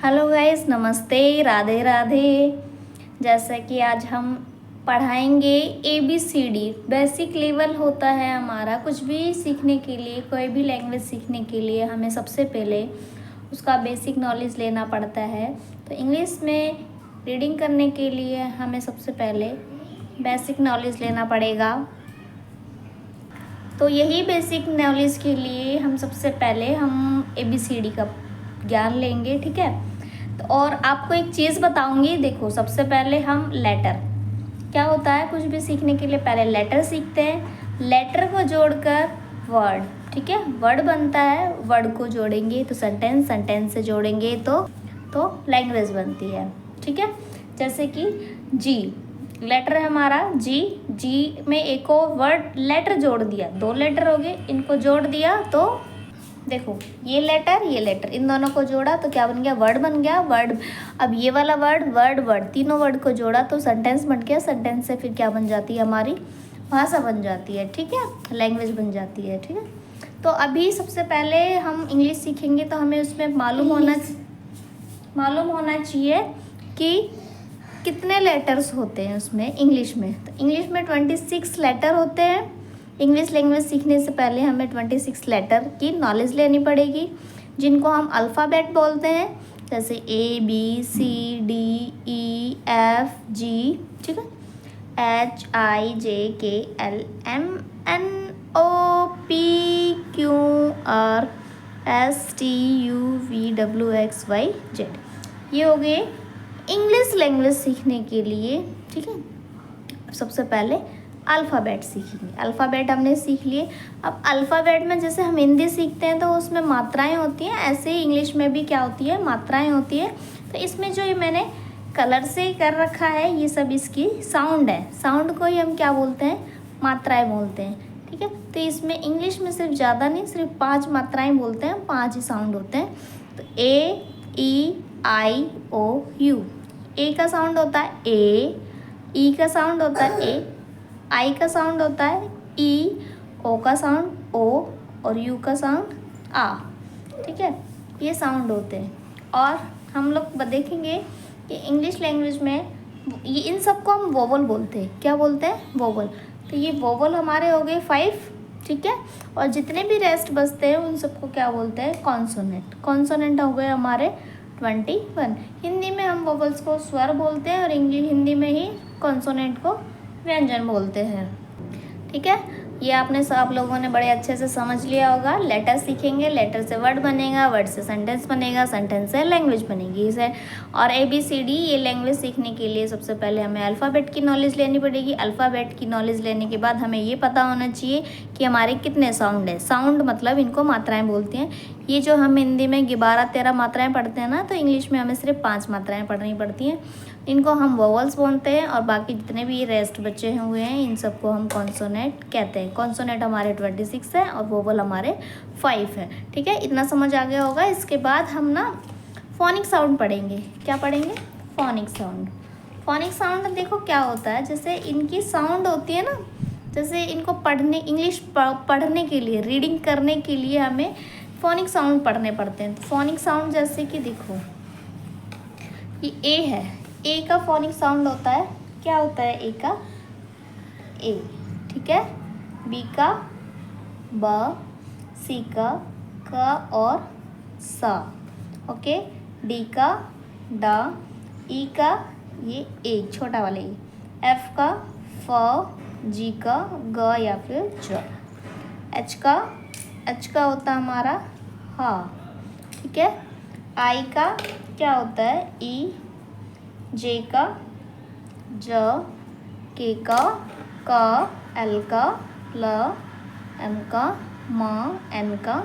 Hello guys, नमस्ते, राधे राधे। जैसा कि आज हम पढ़ाएंगे ABCD। बेसिक लेवल होता है हमारा। कुछ भी सीखने के लिए, कोई भी लैंग्वेज सीखने के लिए हमें सबसे पहले उसका बेसिक नॉलेज लेना पड़ता है। तो इंग्लिश में रीडिंग करने के लिए हमें सबसे पहले बेसिक नॉलेज लेना पड़ेगा। तो यही बेसिक नॉलेज के लिए हम सबसे पहले ABCD का ज्ञान लेंगे, ठीक है। तो और आपको एक चीज़ बताऊंगी। देखो, सबसे पहले हम लेटर, क्या होता है, कुछ भी सीखने के लिए पहले लेटर सीखते हैं। लेटर को जोड़कर वर्ड, ठीक है, वर्ड बनता है। वर्ड को जोड़ेंगे तो सेंटेंस, सेंटेंस से जोड़ेंगे तो लैंग्वेज बनती है, ठीक है। जैसे कि जी, लेटर है हमारा जी। जी में एक और वर्ड लेटर जोड़ दिया, दो लेटर हो गए, इनको जोड़ दिया तो देखो ये लेटर इन दोनों को जोड़ा तो क्या बन गया, वर्ड बन गया। वर्ड, अब ये वाला वर्ड तीनों वर्ड को जोड़ा तो सेंटेंस बन गया। सेंटेंस से फिर क्या बन जाती है, हमारी भाषा बन जाती है, ठीक है, लैंग्वेज बन जाती है, ठीक है। तो अभी सबसे पहले हम इंग्लिश सीखेंगे तो हमें उसमें मालूम होना चाहिए कि कितने लेटर्स होते हैं उसमें इंग्लिश में। तो इंग्लिश में 26 लेटर होते हैं। इंग्लिश लैंग्वेज सीखने से पहले हमें 26 लेटर की नॉलेज लेनी पड़ेगी, जिनको हम अल्फ़ाबेट बोलते हैं। जैसे ABCDEFG, ठीक है, HIJKLMNOPQRSTUVWXYZ। ये हो गए इंग्लिश लैंग्वेज सीखने के लिए, ठीक है। अब सबसे पहले अल्फ़ाबेट सीखेंगे। अल्फ़ाबेट हमने सीख लिए। अब अल्फ़ाबेट में जैसे हम हिंदी सीखते हैं तो उसमें मात्राएं होती हैं, ऐसे ही इंग्लिश में भी क्या होती है, मात्राएं होती है। तो इसमें जो ये मैंने कलर से कर रखा है, ये सब इसकी साउंड है। साउंड को ही हम क्या बोलते हैं, मात्राएं बोलते हैं, ठीक है। तो इसमें इंग्लिश में सिर्फ ज़्यादा नहीं, सिर्फ 5 मात्राएँ बोलते हैं, 5 ही साउंड होते हैं। तो AEIOU, ए का साउंड होता है ए, ई का साउंड होता है ए, आई का साउंड होता है ई, ओ का साउंड ओ, और यू का साउंड आ, ठीक है। ये साउंड होते हैं। और हम लोग देखेंगे कि इंग्लिश लैंग्वेज में ये इन सबको हम वोवल बोलते हैं। क्या बोलते हैं, वोवल। तो ये वोवल हमारे हो गए 5, ठीक है। और जितने भी रेस्ट बचते हैं उन सबको क्या बोलते हैं, कॉन्सोनेंट। कॉन्सोनेंट हो गए हमारे 21। हिंदी में हम वोवल्स को स्वर बोलते हैं और हिंदी में ही कॉन्सोनेंट को व्यंजन बोलते हैं, ठीक है। ये आपने सब लोगों ने बड़े अच्छे से समझ लिया होगा। लेटर सीखेंगे, लेटर से वर्ड बनेगा, वर्ड से सेंटेंस बनेगा, सेंटेंस से लैंग्वेज बनेगी इसे। और ABCD ये लैंग्वेज सीखने के लिए सबसे पहले हमें अल्फ़ाबेट की नॉलेज लेनी पड़ेगी। अल्फ़ाबेट की नॉलेज लेने के बाद हमें ये पता होना चाहिए कि हमारे कितने साउंड है। साउंड मतलब इनको मात्राएँ बोलते हैं। ये जो हम हिंदी में 12-13 मात्राएँ पढ़ते हैं ना, तो इंग्लिश में हमें सिर्फ 5 मात्राएँ पढ़नी पड़ती हैं। इनको हम वोवल्स बोलते हैं। और बाकी जितने भी रेस्ट बचे हुए हैं इन सबको हम कॉन्सोनेंट कहते हैं। कॉन्सोनेंट हमारे 26 है और वोवल हमारे 5 है, ठीक है। इतना समझ आ गया होगा। इसके बाद हम ना फोनिक साउंड पढ़ेंगे। क्या पढ़ेंगे, फोनिक साउंड। फोनिक साउंड देखो क्या होता है, जैसे इनकी साउंड होती है ना, जैसे इनको इंग्लिश पढ़ने के लिए, रीडिंग करने के लिए हमें फोनिक साउंड पढ़ने पड़ते हैं। तो फोनिक साउंड जैसे कि देखो, ये ए है, ए का फोनिक साउंड होता है, क्या होता है, ए का ए, ठीक है। बी का ब, सी का क और सा, ओके। डी का डा, ई का ये ए छोटा वाला ई, एफ का फ, जी का ग या फिर ज, एच का होता है हमारा हा, ठीक है। आई का क्या होता है, ई, जे का ज, के का क, एल का ल, एम का म, एन का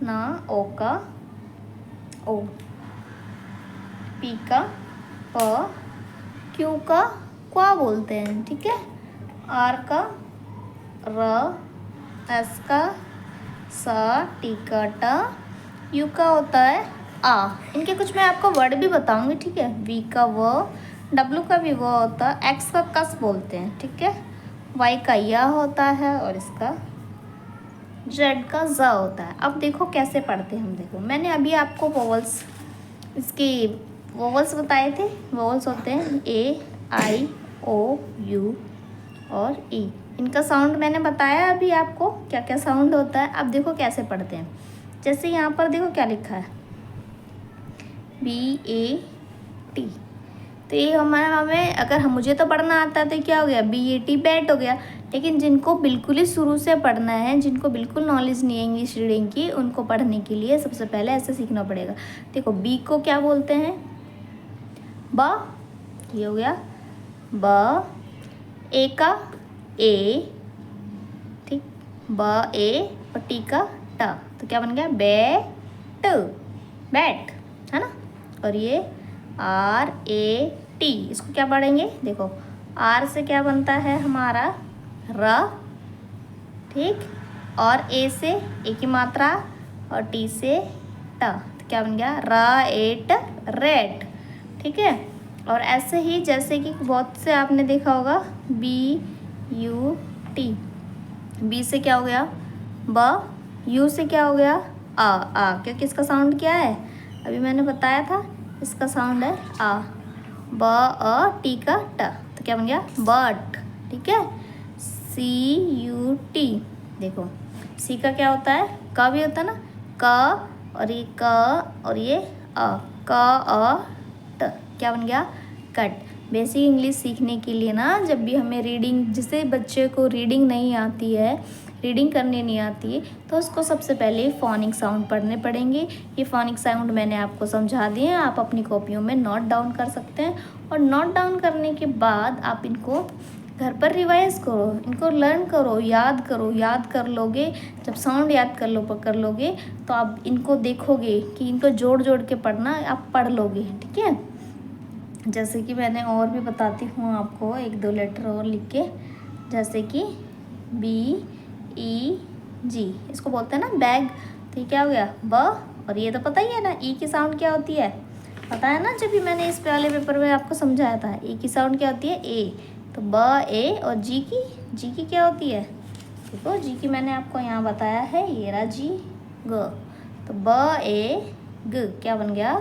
ना, ओ का ओ, पी का प, क्यू का क्वा बोलते हैं, ठीक है। आर का र, एस का सा, टी का टा, यू का होता है आ। इनके कुछ मैं आपको वर्ड भी बताऊंगी, ठीक है। वी का व, डब्लू का भी व होता है, एक्स का कस बोलते हैं, ठीक है। वाई का या होता है और इसका जेड का ज होता है। अब देखो कैसे पढ़ते हैं हम। देखो मैंने अभी आपको वोवल्स इसके वोवल्स बताए थे। वोवल्स होते हैं ए, आई, ओ, यू और ई। इनका साउंड मैंने बताया अभी आपको क्या क्या साउंड होता है। अब देखो कैसे पढ़ते हैं। जैसे यहाँ पर देखो क्या लिखा है, BAT। तो ये हमें अगर मुझे तो पढ़ना आता है तो क्या हो गया, BAT बैट हो गया। लेकिन जिनको बिल्कुल ही शुरू से पढ़ना है, जिनको बिल्कुल नॉलेज नहीं है इंग्लिश रीडिंग की, उनको पढ़ने के लिए सबसे पहले ऐसे सीखना पड़ेगा। देखो बी को क्या बोलते हैं, ब, ये हो गया ब। ए का ए, ठीक, ब ए और टी का ट, तो क्या बन गया बैट, बैट, है ना। और ये RAT, इसको क्या पढ़ेंगे, देखो R से क्या बनता है हमारा र, ठीक, और A से ए की मात्रा और T से ट, तो क्या बन गया रेट, रेट, ठीक है। और ऐसे ही जैसे कि बहुत से आपने देखा होगा BUT, बी से क्या हो गया ब, यू से क्या हो गया आ, क्योंकि इसका साउंड क्या है, अभी मैंने बताया था, इसका साउंड है आ। ब टी का ट, तो क्या बन गया बट, ठीक है। CUT, देखो सी का क्या होता है, क भी होता है ना, क, और ये क और ये क ट, क्या बन गया कट। बेसिक इंग्लिश सीखने के लिए ना, जब भी हमें रीडिंग, जिसे बच्चे को रीडिंग नहीं आती है, रीडिंग करने नहीं आती है, तो उसको सबसे पहले फोनिक साउंड पढ़ने पड़ेंगे। ये फोनिक साउंड मैंने आपको समझा दिए हैं, आप अपनी कॉपियों में नोट डाउन कर सकते हैं। और नोट डाउन करने के बाद आप इनको घर पर रिवाइज करो, इनको लर्न करो, याद करो। याद कर लोगे, जब साउंड याद कर लोगे तो आप इनको देखोगे कि इनको जोड़ जोड़ के पढ़ना, आप पढ़ लोगे, ठीक है। जैसे कि मैंने और भी बताती हूँ आपको, एक दो लेटर और लिख के, जैसे कि BEG, इसको बोलते हैं ना बैग, तो ये क्या हो गया ब, और ये तो पता ही है ना ई की साउंड क्या होती है, पता है ना, जब भी मैंने इस वाले पेपर में आपको समझाया था, ई की साउंड क्या होती है ए, तो ब ए, और जी की क्या होती है, देखो जी की मैंने आपको यहाँ बताया है, ये रहा जी ग, तो ब ए ग, क्या बन गया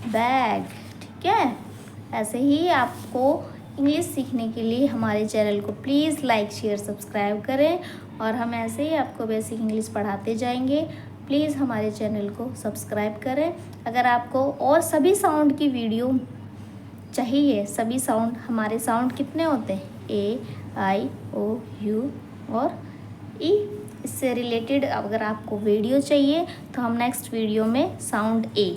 बैग, ठीक है। ऐसे ही आपको इंग्लिश सीखने के लिए हमारे चैनल को प्लीज़ लाइक शेयर सब्सक्राइब करें, और हम ऐसे ही आपको बेसिक इंग्लिश पढ़ाते जाएंगे। प्लीज़ हमारे चैनल को सब्सक्राइब करें। अगर आपको और सभी साउंड की वीडियो चाहिए, सभी साउंड, हमारे साउंड कितने होते हैं, A, I, O, U और E, इससे रिलेटेड अगर आपको वीडियो चाहिए तो हम नेक्स्ट वीडियो में साउंड A,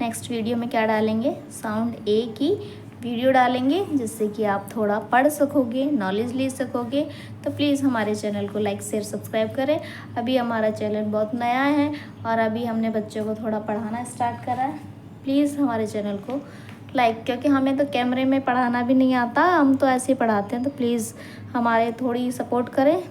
नेक्स्ट वीडियो में क्या डालेंगे, साउंड A की वीडियो डालेंगे, जिससे कि आप थोड़ा पढ़ सकोगे, नॉलेज ले सकोगे। तो प्लीज़ हमारे चैनल को लाइक शेयर सब्सक्राइब करें। अभी हमारा चैनल बहुत नया है और अभी हमने बच्चों को थोड़ा पढ़ाना स्टार्ट करा है। प्लीज़ हमारे चैनल को लाइक, क्योंकि हमें तो कैमरे में पढ़ाना भी नहीं आता, हम तो ऐसे ही पढ़ाते हैं, तो प्लीज़ हमारे थोड़ी सपोर्ट करें।